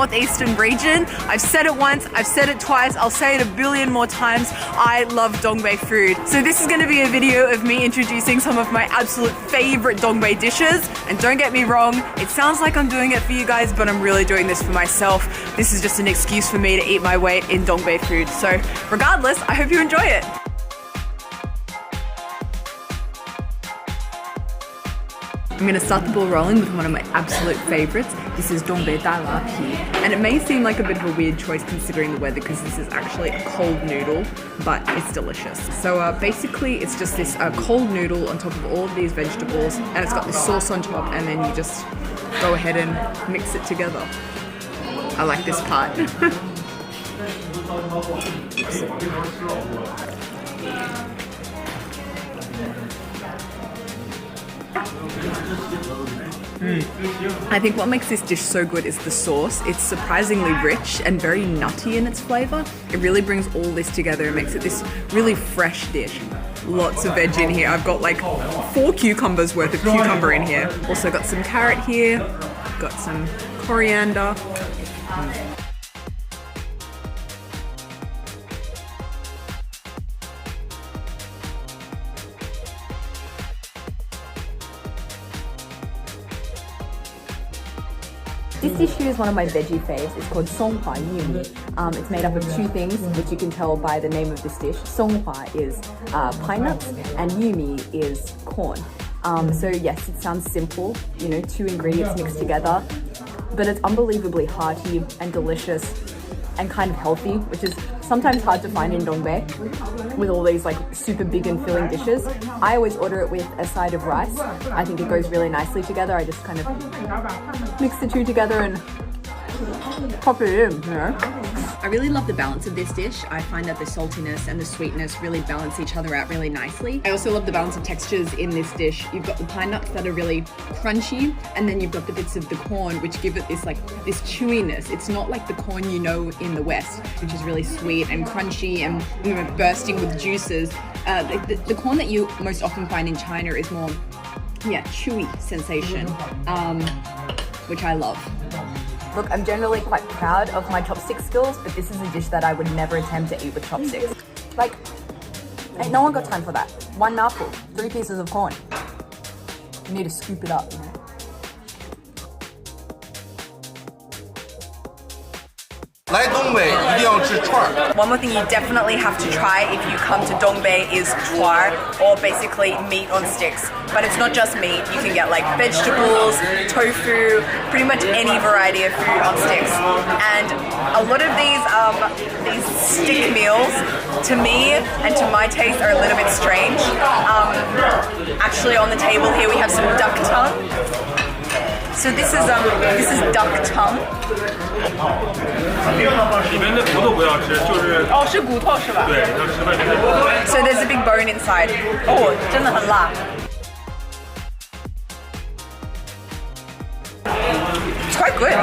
northeastern region. I've said it once, I've said it twice, I'll say it a billion more times. I love Dongbei food. So this is going to be a video of me introducing some of my absolute favorite Dongbei dishes. And don't get me wrong, it sounds like I'm doing it for you guys, but I'm really doing this for myself. This is just an excuse for me to eat my weight in Dongbei food. So regardless, I hope you enjoy it. I'm going to start the ball rolling with one of my absolute favorites. This is Dongbei Dala Pi. And it may seem like a bit of a weird choice considering the weather because this is actually a cold noodle, but it's delicious. So basically it's just this cold noodle on top of all of these vegetables, and it's got this sauce on top, and then you just go ahead and mix it together. I like this part. I think what makes this dish so good is the sauce. It's surprisingly rich and very nutty in its flavor. It really brings all this together and makes it this really fresh dish. Lots of veg in here. I've got like 4 cucumbers worth of cucumber in here. Also got some carrot here, got some coriander. This dish here is one of my veggie faves. It's called songhua yumi. It's made up of 2 things, which you can tell by the name of this dish. Songhua is pine nuts and yumi is corn. So yes, it sounds simple, you know, 2 ingredients mixed together, but it's unbelievably hearty and delicious and kind of healthy, which is sometimes hard to find in Dongbei with all these like super big and filling dishes. I always order it with a side of rice. I think it goes really nicely together. I just kind of mix the 2 together and pop it in, you know. I really love the balance of this dish. I find that the saltiness and the sweetness really balance each other out really nicely. I also love the balance of textures in this dish. You've got the pine nuts that are really crunchy, and then you've got the bits of the corn which give it this chewiness. It's not like the corn you know in the West, which is really sweet and crunchy and, you know, bursting with juices. The corn that you most often find in China is more, chewy sensation, which I love. Look, I'm generally quite proud of my chopstick skills, but this is a dish that I would never attempt to eat with chopsticks. Like, ain't no one got time for that. 1 mouthful, 3 pieces of corn. You need to scoop it up, you know. One more thing you definitely have to try if you come to Dongbei is chuar, or basically meat on sticks. But it's not just meat, you can get like vegetables, tofu, pretty much any variety of food on sticks. And a lot of these stick meals, to me and to my taste, are a little bit strange. Actually on the table here we have some duck tongue. So this is duck tongue. 里面的骨头不要吃，就是是骨头是吧？对，要吃外面的骨头。 So there's a big bone inside. 真的很辣。It's quite good.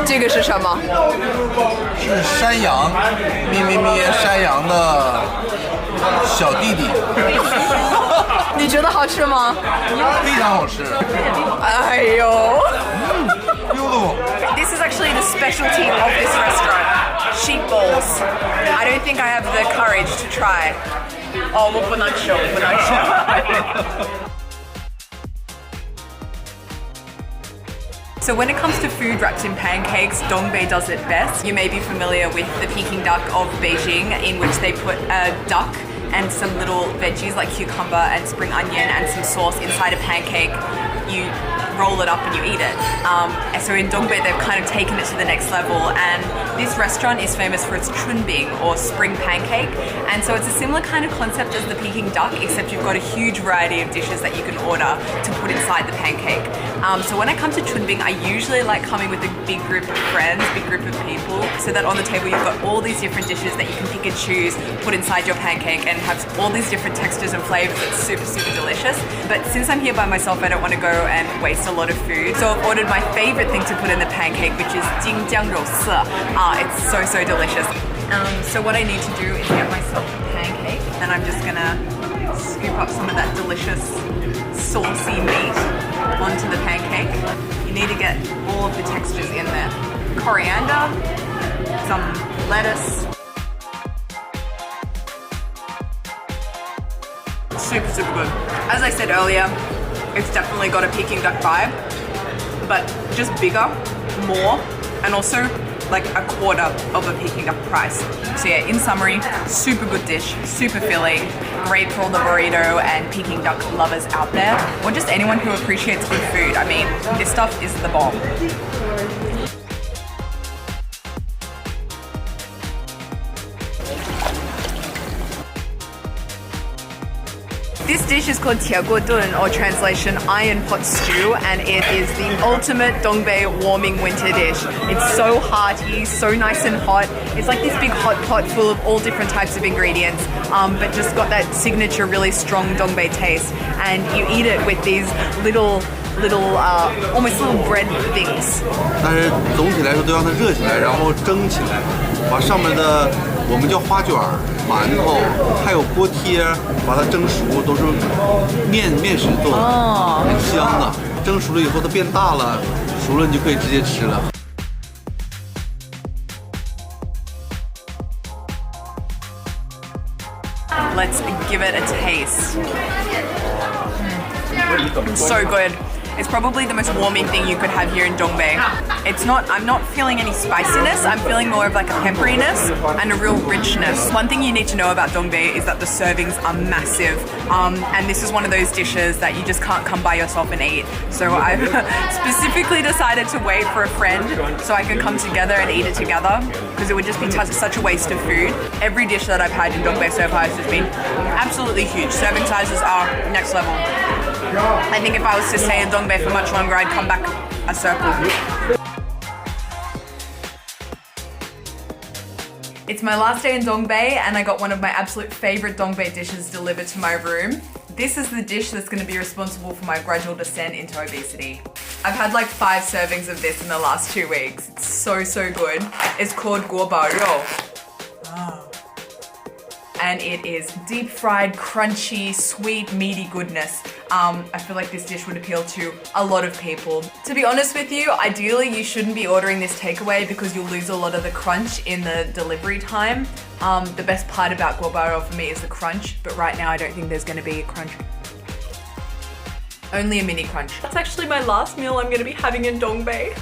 这个是什么？是山羊，咩山羊的小弟弟。你觉得好吃吗？非常好吃。哎呦。Beautiful. This is actually the specialty of this restaurant. Sheep balls. I don't think I have the courage to try. 我不能吃。So when it comes to food wrapped in pancakes, Dongbei does it best. You may be familiar with the Peking duck of Beijing, in which they put a duck and some little veggies like cucumber and spring onion and some sauce inside a pancake. You roll it up and you eat it. So in Dongbei they've kind of taken it to the next level, and this restaurant is famous for its chunbing, or spring pancake, and so it's a similar kind of concept as the Peking duck, except you've got a huge variety of dishes that you can order to put inside the pancake. So when I come to chunbing, I usually like coming with a big group of friends, big group of people, so that on the table you've got all these different dishes that you can pick and choose, put inside your pancake, and have all these different textures and flavors. It's super, super delicious. But since I'm here by myself, I don't want to go and waste a lot of food. So I've ordered my favorite thing to put in the pancake, which is jinjiang rouse. It's so, so delicious. So what I need to do is get myself a pancake, and I'm just gonna scoop up some of that delicious saucy meat onto the pancake. You need to get all of the textures in there. Coriander, some lettuce. Super, super good. As I said earlier, it's definitely got a Peking duck vibe, but just bigger, more, and also like a quarter of a Peking duck price. So yeah, in summary, super good dish, super filling, great for all the burrito and Peking duck lovers out there, or just anyone who appreciates good food. I mean, this stuff is the bomb. This dish is called 铁锅炖, or translation iron pot stew, and it is the ultimate Dongbei warming winter dish. It's so hearty, so nice and hot. It's like this big hot pot full of all different types of ingredients, but just got that signature really strong Dongbei taste. And you eat it with these little almost little bread things. 但是总体来说都让它热起来，然后蒸起来，把上面的我们叫花卷、馒头，还有锅贴，把它蒸熟，都是面食做的，很香的。蒸熟了以后它变大了，熟了你就可以直接吃了。Let's give it a taste. It's so good. It's probably the most warming thing you could have here in Dongbei. I'm not feeling any spiciness, I'm feeling more of like a pepperiness and a real richness. One thing you need to know about Dongbei is that the servings are massive. And this is one of those dishes that you just can't come by yourself and eat. So I've specifically decided to wait for a friend so I can come together and eat it together, because it would just be such a waste of food. Every dish that I've had in Dongbei so far has just been absolutely huge. Serving sizes are next level. I think if I was to stay in Dongbei for much longer, I'd come back a circle. It's my last day in Dongbei, and I got one of my absolute favorite Dongbei dishes delivered to my room. This is the dish that's going to be responsible for my gradual descent into obesity. I've had like 5 servings of this in the last 2 weeks. It's so, so good. It's called guo bao rou. And it is deep fried, crunchy, sweet, meaty goodness. I feel like this dish would appeal to a lot of people. To be honest with you, ideally you shouldn't be ordering this takeaway because you'll lose a lot of the crunch in the delivery time. The best part about guo bao rou for me is the crunch, but right now I don't think there's going to be a crunch. Only a mini crunch. That's actually my last meal I'm going to be having in Dongbei.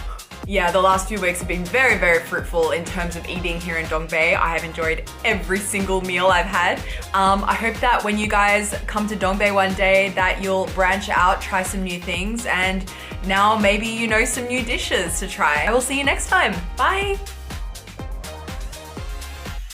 Yeah, the last few weeks have been very, very fruitful in terms of eating here in Dongbei. I have enjoyed every single meal I've had. I hope that when you guys come to Dongbei one day that you'll branch out, try some new things, and now maybe you know some new dishes to try. I will see you next time. Bye!